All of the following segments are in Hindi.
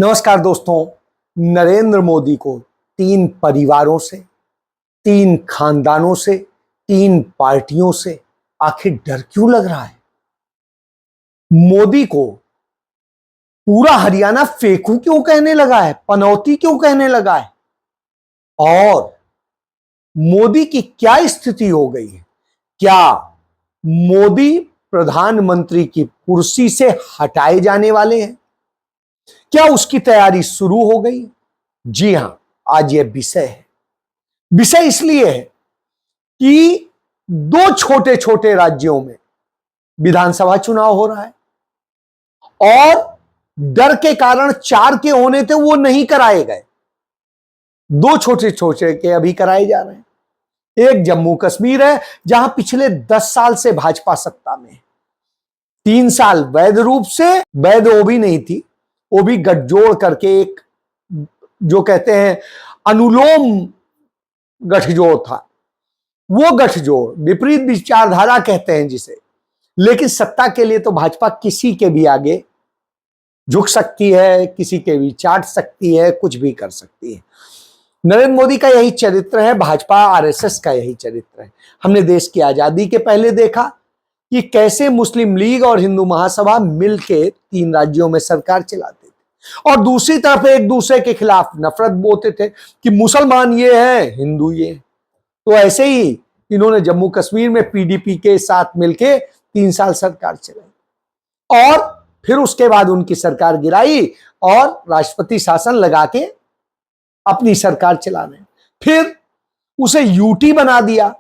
नमस्कार दोस्तों, नरेंद्र मोदी को 3 परिवारों से, 3 खानदानों से, 3 पार्टियों से आखिर डर क्यों लग रहा है? मोदी को पूरा हरियाणा फेंकू क्यों कहने लगा है? पनौती क्यों कहने लगा है? और मोदी की क्या स्थिति हो गई है? क्या मोदी प्रधानमंत्री की कुर्सी से हटाए जाने वाले हैं? क्या उसकी तैयारी शुरू हो गई? जी हां, आज यह विषय है। विषय इसलिए है कि 2 छोटे छोटे राज्यों में विधानसभा चुनाव हो रहा है और डर के कारण 4 के होने थे वो नहीं कराए गए। 2 छोटे छोटे के अभी कराए जा रहे हैं। एक जम्मू कश्मीर है जहां पिछले 10 साल से भाजपा सत्ता में है। 3 साल वैध रूप से, वैध वो भी नहीं थी, वो भी गठजोड़ करके एक जो कहते हैं अनुलोम गठजोड़ था। वो गठजोड़ विपरीत विचारधारा कहते हैं जिसे, लेकिन सत्ता के लिए तो भाजपा किसी के भी आगे झुक सकती है, किसी के भी चाट सकती है, कुछ भी कर सकती है। नरेंद्र मोदी का यही चरित्र है, भाजपा आरएसएस का यही चरित्र है। हमने देश की आजादी के पहले देखा कि कैसे मुस्लिम लीग और हिंदू महासभा मिलके 3 राज्यों में सरकार चलाते थे और दूसरी तरफ एक दूसरे के खिलाफ नफरत बोते थे कि मुसलमान ये है, हिंदू ये है। तो ऐसे ही इन्होंने जम्मू कश्मीर में पीडीपी के साथ मिलके 3 साल सरकार चलाई और फिर उसके बाद उनकी सरकार गिराई और राष्ट्रपति शासन लगा के अपनी सरकार चला रहे। फिर उसे यूटी बना दिया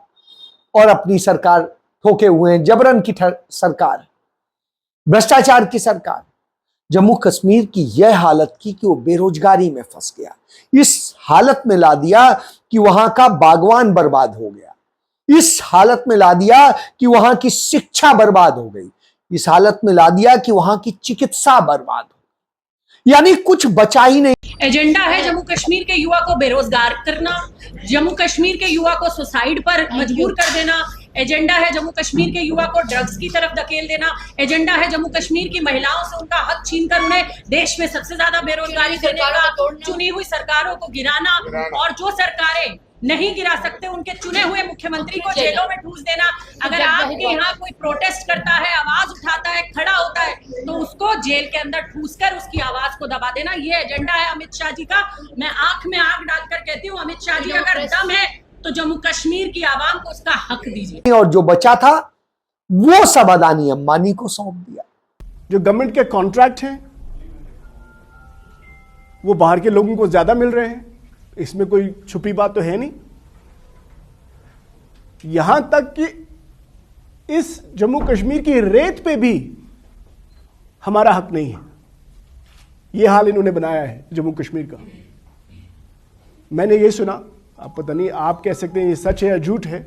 और अपनी सरकार ठोके हुए हैं। जबरन की सरकार, भ्रष्टाचार की सरकार। जम्मू कश्मीर की यह हालत की कि वो बेरोजगारी में फंस गया। इस हालत में ला दिया कि वहां का बागवान बर्बाद हो गया। इस हालत में ला दिया कि वहां की शिक्षा बर्बाद हो गई। इस हालत में ला दिया कि वहां की चिकित्सा बर्बाद हो गई। यानी कुछ बचा ही नहीं। एजेंडा है जम्मू कश्मीर के युवा को बेरोजगार करना, जम्मू कश्मीर के युवा को सुसाइड पर मजबूर कर देना। एजेंडा है जम्मू कश्मीर के युवा को ड्रग्स की तरफ धकेल देना। एजेंडा है जम्मू कश्मीर की महिलाओं से उनका हक छीनकर उन्हें देश में सबसे ज्यादा बेरोजगारी देने का, चुनी हुई सरकारों को गिराना और जो सरकारें नहीं गिरा सकते उनके चुने हुए मुख्यमंत्री को जेलों में ठूस देना। अगर आपके यहाँ कोई प्रोटेस्ट करता है, आवाज उठाता है, खड़ा होता है, तो उसको जेल के अंदर ठूसकर उसकी आवाज को दबा देना। ये एजेंडा है अमित शाह जी का। मैं आंख में आंख डालकर कहती हूँ, अमित शाह जी अगर दम है तो जम्मू कश्मीर की आवाम को उसका हक दीजिए। और जो बचा था वो सब अदानी अंबानी को सौंप दिया। जो गवर्नमेंट के कॉन्ट्रैक्ट हैं वो बाहर के लोगों को ज्यादा मिल रहे हैं, इसमें कोई छुपी बात तो है नहीं। यहां तक कि इस जम्मू कश्मीर की रेत पे भी हमारा हक नहीं है। यह हाल इन्होंने बनाया है जम्मू कश्मीर का। मैंने ये सुना, आप पता नहीं आप कह सकते हैं ये सच है या झूठ है,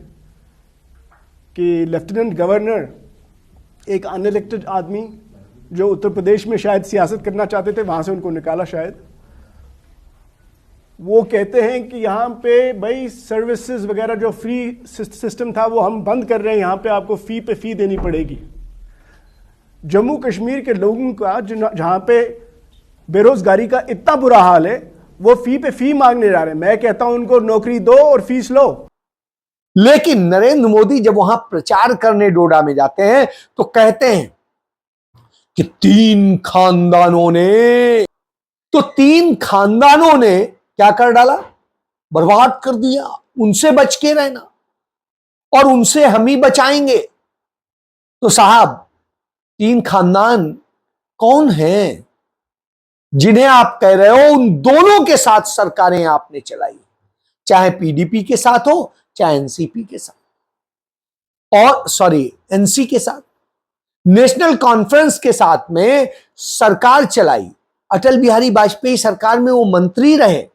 कि लेफ्टिनेंट गवर्नर एक अनइलेक्टेड आदमी जो उत्तर प्रदेश में शायद सियासत करना चाहते थे, वहां से उनको निकाला शायद, वो कहते हैं कि यहाँ पे भाई सर्विसेज वगैरह जो फ्री सिस्टम था वो हम बंद कर रहे हैं, यहाँ पे आपको फी पे फी देनी पड़ेगी। जम्मू कश्मीर के लोगों का जहाँ पे बेरोजगारी का इतना बुरा हाल है, वो फी पे फी मांगने जा रहे हैं। मैं कहता हूं उनको नौकरी दो और फीस लो। लेकिन नरेंद्र मोदी जब वहां प्रचार करने डोडा में जाते हैं तो कहते हैं कि 3 खानदानों ने, तो 3 खानदानों ने क्या कर डाला? बर्बाद कर दिया। उनसे बच के रहना और उनसे हम ही बचाएंगे। तो साहब, 3 खानदान कौन हैं जिन्हें आप कह रहे हो? उन दोनों के साथ सरकारें आपने चलाई, चाहे पीडीपी के साथ हो चाहे एनसीपी के साथ, और एनसी के साथ, नेशनल कॉन्फ्रेंस के साथ में सरकार चलाई। अटल बिहारी वाजपेयी सरकार में वो मंत्री रहे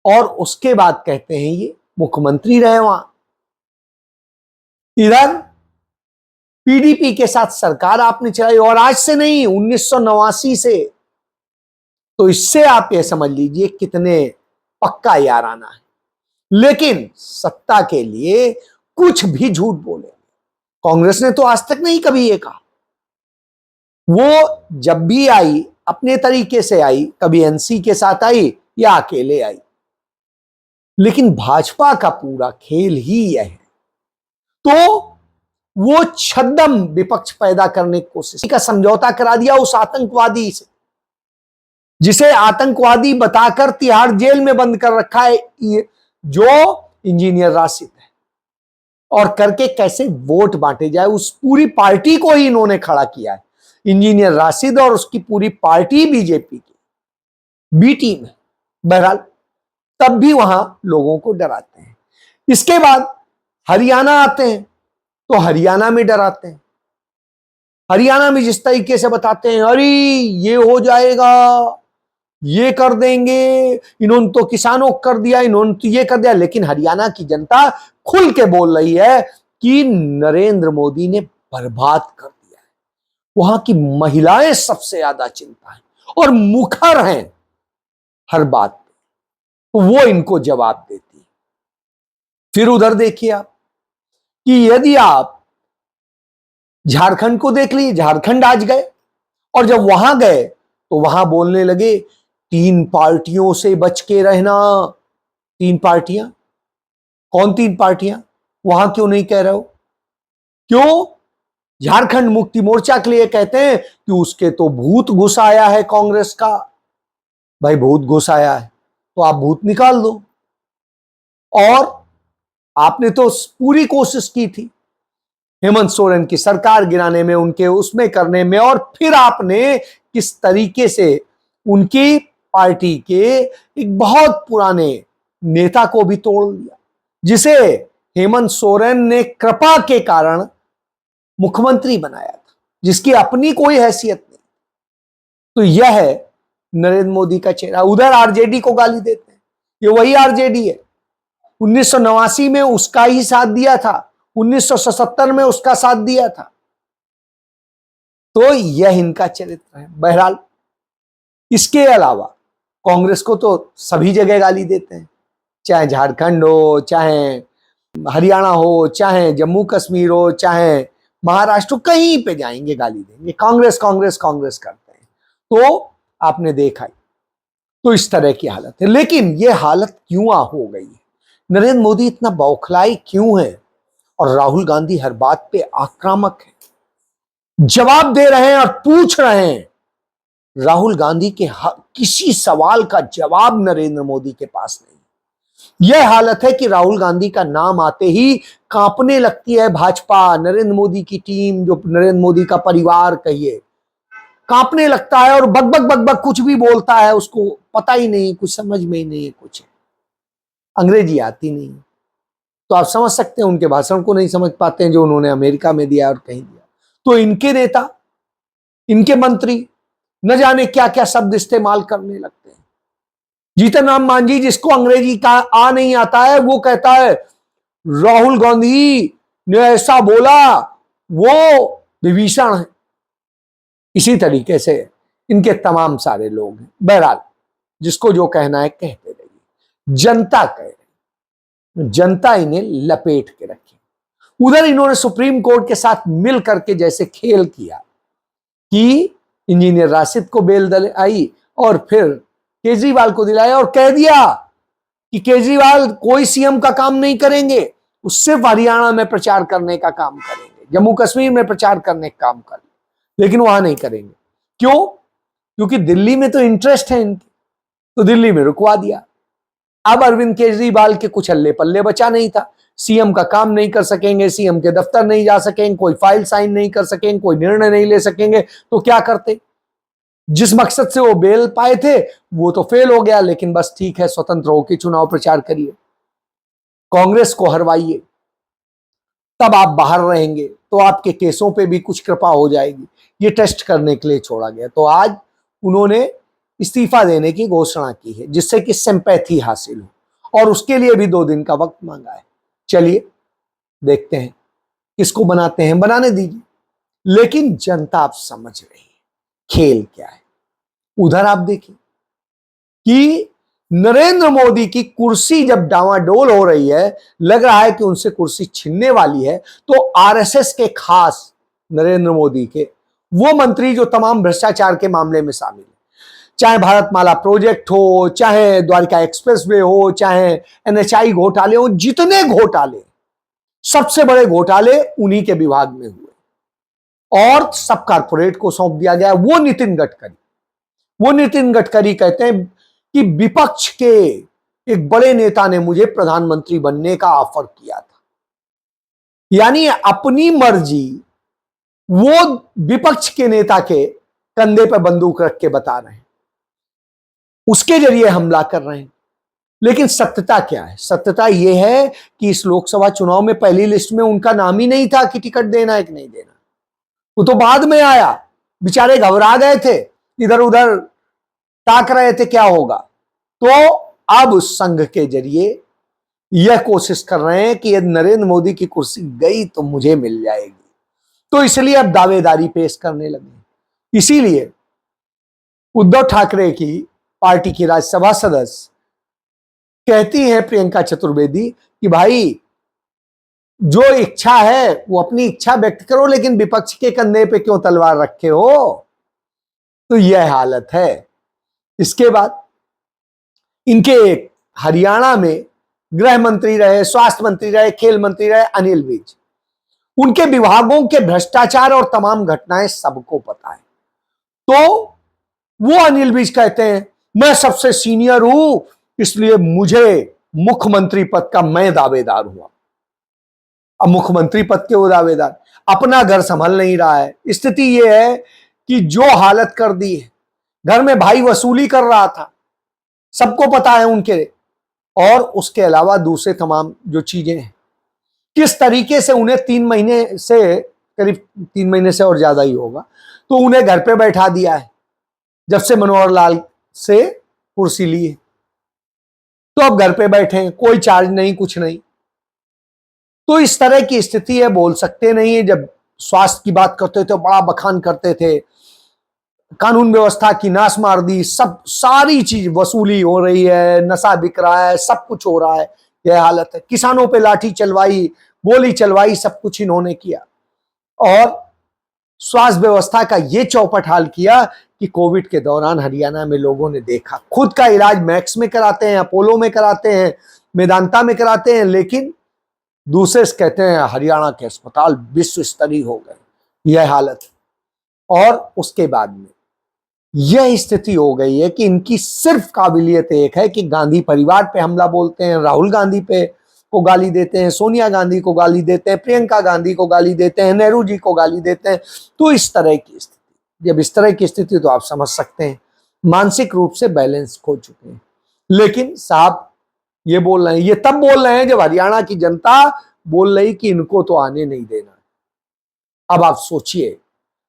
और उसके बाद कहते हैं ये मुख्यमंत्री रहे वहां। इधर पीडीपी के साथ सरकार आपने चलाई और आज से नहीं, 1989 से। तो इससे आप ये समझ लीजिए कितने पक्का याराना है। लेकिन सत्ता के लिए कुछ भी झूठ बोले। कांग्रेस ने तो आज तक नहीं कभी ये कहा। वो जब भी आई अपने तरीके से आई, कभी एनसी के साथ आई या अकेले आई, लेकिन भाजपा का पूरा खेल ही यह है। तो वो छद्म विपक्ष पैदा करने की कोशिश का समझौता करा दिया उस आतंकवादी से, जिसे आतंकवादी बताकर तिहाड़ जेल में बंद कर रखा है, जो इंजीनियर राशिद है, और करके कैसे वोट बांटे जाए उस पूरी पार्टी को ही इन्होंने खड़ा किया है। इंजीनियर राशिद और उसकी पूरी पार्टी बीजेपी की बी टीम है। बहरहाल तब भी वहां लोगों को डराते हैं। इसके बाद हरियाणा आते हैं तो हरियाणा में डराते हैं। हरियाणा में जिस तरीके से बताते हैं, अरे ये हो जाएगा, ये कर देंगे, इन्होंने तो किसानों को कर दिया, इन्होंने तो ये कर दिया, लेकिन हरियाणा की जनता खुल के बोल रही है कि नरेंद्र मोदी ने बर्बाद कर दिया है। वहां की महिलाएं सबसे ज्यादा चिंता है और मुखर हैं हर बात पे, तो वो इनको जवाब देती है। फिर उधर देखिए आप कि यदि आप झारखंड को देख लीजिए, झारखंड आज गए और जब वहां गए तो वहां बोलने लगे 3 पार्टियों से बच के रहना। 3 पार्टियां? कौन 3 पार्टियां? वहां क्यों नहीं कह रहे हो? क्यों? झारखंड मुक्ति मोर्चा के लिए कहते हैं कि उसके तो भूत घुस आया है कांग्रेस का। भाई भूत घुस आया है तो आप भूत निकाल दो। और आपने तो पूरी कोशिश की थी हेमंत सोरेन की सरकार गिराने में, उनके उसमें करने में, और फिर आपने किस तरीके से उनकी पार्टी के एक बहुत पुराने नेता को भी तोड़ दिया, जिसे हेमंत सोरेन ने कृपा के कारण मुख्यमंत्री बनाया था, जिसकी अपनी कोई हैसियत नहीं। तो यह है नरेंद्र मोदी का चेहरा। उधर आरजेडी को गाली देते हैं, ये वही आरजेडी है। 1989 में उसका ही साथ दिया था, 1977 में उसका साथ दिया था। तो यह इनका चरित्र है। बहरहाल इसके अलावा कांग्रेस को तो सभी जगह गाली देते हैं, चाहे झारखंड हो, चाहे हरियाणा हो, चाहे जम्मू कश्मीर हो, चाहे महाराष्ट्र, कहीं पे जाएंगे गाली देंगे, कांग्रेस कांग्रेस कांग्रेस करते हैं। तो आपने देखा ही, तो इस तरह की हालत है। लेकिन यह हालत क्यों हो गई है? नरेंद्र मोदी इतना बौखलाए क्यों है? और राहुल गांधी हर बात पे आक्रामक है, जवाब दे रहे हैं और पूछ रहे हैं। राहुल गांधी के किसी सवाल का जवाब नरेंद्र मोदी के पास नहीं। यह हालत है कि राहुल गांधी का नाम आते ही कांपने लगती है भाजपा, नरेंद्र मोदी की टीम, जो नरेंद्र मोदी का परिवार कहिए, कांपने लगता है और बकबक बकबक कुछ भी बोलता है, उसको पता ही नहीं, कुछ समझ में ही नहीं है, कुछ है, अंग्रेजी आती नहीं है। तो आप समझ सकते हैं उनके भाषण को नहीं समझ पाते हैं जो उन्होंने अमेरिका में दिया और कहीं दिया। तो इनके नेता, इनके मंत्री न जाने क्या क्या शब्द इस्तेमाल करने लगते हैं। जीतन राम मांझी, जिसको अंग्रेजी का आ नहीं आता है, वो कहता है राहुल गांधी ने ऐसा बोला, वो विभीषण है। इसी तरीके से इनके तमाम सारे लोग हैं। बहरहाल जिसको जो कहना है कहते रहिए, जनता कह रही, जनता इन्हें लपेट के रखे। उधर इन्होंने सुप्रीम कोर्ट के साथ मिल करके जैसे खेल किया कि इंजीनियर राशिद को बेल दिलाई और फिर केजरीवाल को दिलाया और कह दिया कि केजरीवाल कोई सीएम का काम नहीं करेंगे, वो सिर्फ हरियाणा में प्रचार करने का काम करेंगे, जम्मू कश्मीर में प्रचार करने का काम करेंगे, लेकिन वहां नहीं करेंगे। क्यों? क्योंकि दिल्ली में तो इंटरेस्ट है इनके, तो दिल्ली में रुकवा दिया। अब अरविंद केजरीवाल के कुछ हल्ले पल्ले बचा नहीं था, सीएम का काम नहीं कर सकेंगे, सीएम के दफ्तर नहीं जा सकेंगे, कोई फाइल साइन नहीं कर सकेंगे, कोई निर्णय नहीं ले सकेंगे, तो क्या करते? जिस मकसद से वो बेल पाए थे वो तो फेल हो गया, लेकिन बस ठीक है, स्वतंत्र होकर चुनाव प्रचार करिए, कांग्रेस को हरवाइए, तब आप बाहर रहेंगे तो आपके केसों पे भी कुछ कृपा हो जाएगी। ये टेस्ट करने के लिए छोड़ा गया। तो आज उन्होंने इस्तीफा देने की घोषणा की है, जिससे कि सिंपैथी हासिल हो, और उसके लिए भी 2 दिन का वक्त मांगा है। चलिए देखते हैं किसको बनाते हैं, बनाने दीजिए, लेकिन जनता आप समझ रही है खेल क्या है। उधर आप देखिए कि नरेंद्र मोदी की कुर्सी जब डावाडोल हो रही है, लग रहा है कि उनसे कुर्सी छिनने वाली है, तो आरएसएस के खास नरेंद्र मोदी के वो मंत्री जो तमाम भ्रष्टाचार के मामले में शामिल है, चाहे भारतमाला प्रोजेक्ट हो, चाहे द्वारिका एक्सप्रेसवे हो, चाहे एनएचआई घोटाले हो, जितने घोटाले, सबसे बड़े घोटाले उन्हीं के विभाग में हुए और सब कारपोरेट को सौंप दिया गया। वो नितिन गडकरी कहते हैं कि विपक्ष के एक बड़े नेता ने मुझे प्रधानमंत्री बनने का ऑफर किया था, यानी अपनी मर्जी वो विपक्ष के नेता के कंधे पर बंदूक रख के बता रहे हैं, उसके जरिए हमला कर रहे हैं। लेकिन सत्यता क्या है? सत्यता यह है कि इस लोकसभा चुनाव में पहली लिस्ट में उनका नाम ही नहीं था कि टिकट देना है कि नहीं देना। वो तो बाद में आया, बेचारे घबरा गए थे, इधर उधर ताक रहे थे क्या होगा। तो अब संघ के जरिए यह कोशिश कर रहे हैं कि यदि नरेंद्र मोदी की कुर्सी गई तो मुझे मिल जाएगी, तो इसलिए अब दावेदारी पेश करने लगे। इसीलिए उद्धव ठाकरे की पार्टी की राज्यसभा सदस्य कहती हैं प्रियंका चतुर्वेदी कि भाई जो इच्छा है वो अपनी इच्छा व्यक्त करो, लेकिन विपक्ष के कंधे पे क्यों तलवार रखे हो। तो यह हालत है। इसके बाद इनके हरियाणा में गृह मंत्री रहे, स्वास्थ्य मंत्री रहे, खेल मंत्री रहे अनिल विज। उनके विभागों के भ्रष्टाचार और तमाम घटनाएं सबको पता है। तो वो अनिल विज कहते हैं मैं सबसे सीनियर हूं, इसलिए मुझे मुख्यमंत्री पद का मैं दावेदार हुआ। अब मुख्यमंत्री पद के वो दावेदार, अपना घर संभल नहीं रहा है। स्थिति ये है कि जो हालत कर दी है, घर में भाई वसूली कर रहा था, सबको पता है उनके, और उसके अलावा दूसरे तमाम जो चीजें हैं, किस तरीके से उन्हें 3 महीने से, करीब 3 महीने से और ज्यादा ही होगा, तो उन्हें घर पे बैठा दिया है जब से मनोहर लाल से कुर्सी ली है। तो अब घर पे बैठे हैं, कोई चार्ज नहीं, कुछ नहीं। तो इस तरह की स्थिति है, बोल सकते नहीं है। जब स्वास्थ्य की बात करते थे बड़ा बखान करते थे, कानून व्यवस्था की नाश मार दी, सब सारी चीज वसूली हो रही है, नशा बिक रहा है, सब कुछ हो रहा है, यह हालत है। किसानों पे लाठी चलवाई, गोली चलवाई, सब कुछ इन्होंने किया और स्वास्थ्य व्यवस्था का यह चौपट हाल किया कि कोविड के दौरान हरियाणा में लोगों ने देखा, खुद का इलाज मैक्स में कराते हैं, अपोलो में कराते हैं, मेदांता में कराते हैं, लेकिन दूसरे से कहते हैं हरियाणा के अस्पताल विश्व स्तरीय हो गए, यह हालत। और उसके बाद में यह स्थिति हो गई है कि इनकी सिर्फ काबिलियत एक है कि गांधी परिवार पे हमला बोलते हैं, राहुल गांधी पे को गाली देते हैं, सोनिया गांधी को गाली देते हैं, प्रियंका गांधी को गाली देते हैं, नेहरू जी को गाली देते हैं। तो इस तरह की स्थिति, जब इस तरह की स्थिति, तो आप समझ सकते हैं मानसिक रूप से बैलेंस खो चुके हैं। लेकिन साहब ये बोल रहे हैं, ये तब बोल रहे हैं जब हरियाणा की जनता बोल रही कि इनको तो आने नहीं देना। अब आप सोचिए,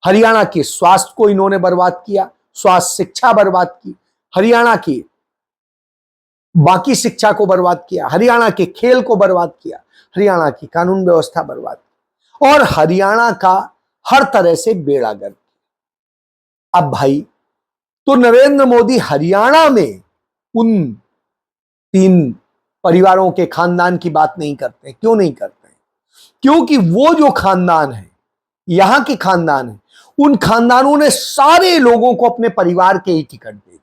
हरियाणा के स्वास्थ्य को इन्होंने बर्बाद किया, स्वास्थ्य शिक्षा बर्बाद की, हरियाणा की बाकी शिक्षा को बर्बाद किया, हरियाणा के खेल को बर्बाद किया, हरियाणा की कानून व्यवस्था बर्बाद की और हरियाणा का हर तरह से बेड़ा गर्क किया। अब भाई तो नरेंद्र मोदी हरियाणा में उन 3 परिवारों के खानदान की बात नहीं करते। क्यों नहीं करते? क्योंकि वो जो खानदान है, यहां के खानदान है, उन खानदानों ने सारे लोगों को अपने परिवार के ही टिकट दे दी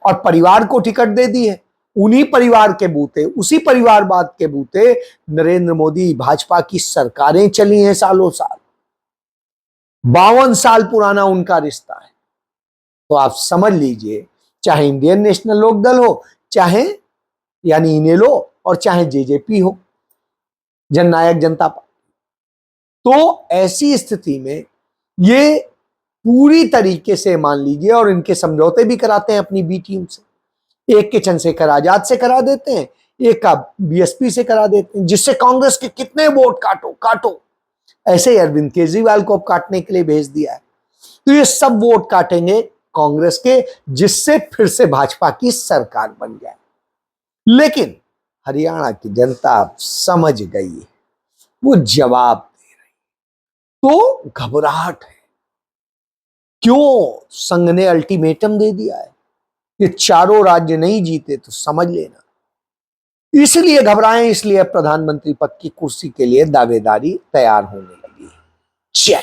और परिवार को टिकट दे दी है। उन्हीं परिवार के बूते, उसी परिवारवाद के बूते नरेंद्र मोदी भाजपा की सरकारें चली हैं सालों साल। 52 साल पुराना उनका रिश्ता है। तो आप समझ लीजिए, चाहे इंडियन नेशनल लोकदल हो, चाहे यानी इनेलो, और चाहे जेजेपी हो, जननायक जनता पार्टी, तो ऐसी स्थिति में ये पूरी तरीके से मान लीजिए, और इनके समझौते भी कराते हैं अपनी बी टीम से। एक के चंद्रशेखर आजाद से करा देते हैं, एक का बीएसपी से करा देते हैं, जिससे कांग्रेस के कितने वोट काटो। ऐसे ही अरविंद केजरीवाल को अब काटने के लिए भेज दिया है। तो ये सब वोट काटेंगे कांग्रेस के, जिससे फिर से भाजपा की सरकार बन जाए। लेकिन हरियाणा की जनता अब समझ गई है, वो जवाब दे रही। तो घबराहट है। क्यों? संघ ने अल्टीमेटम दे दिया है, ये चारों राज्य नहीं जीते तो समझ लेना। इसलिए घबराए, इसलिए प्रधानमंत्री पद की कुर्सी के लिए दावेदारी तैयार होने लगी है। जय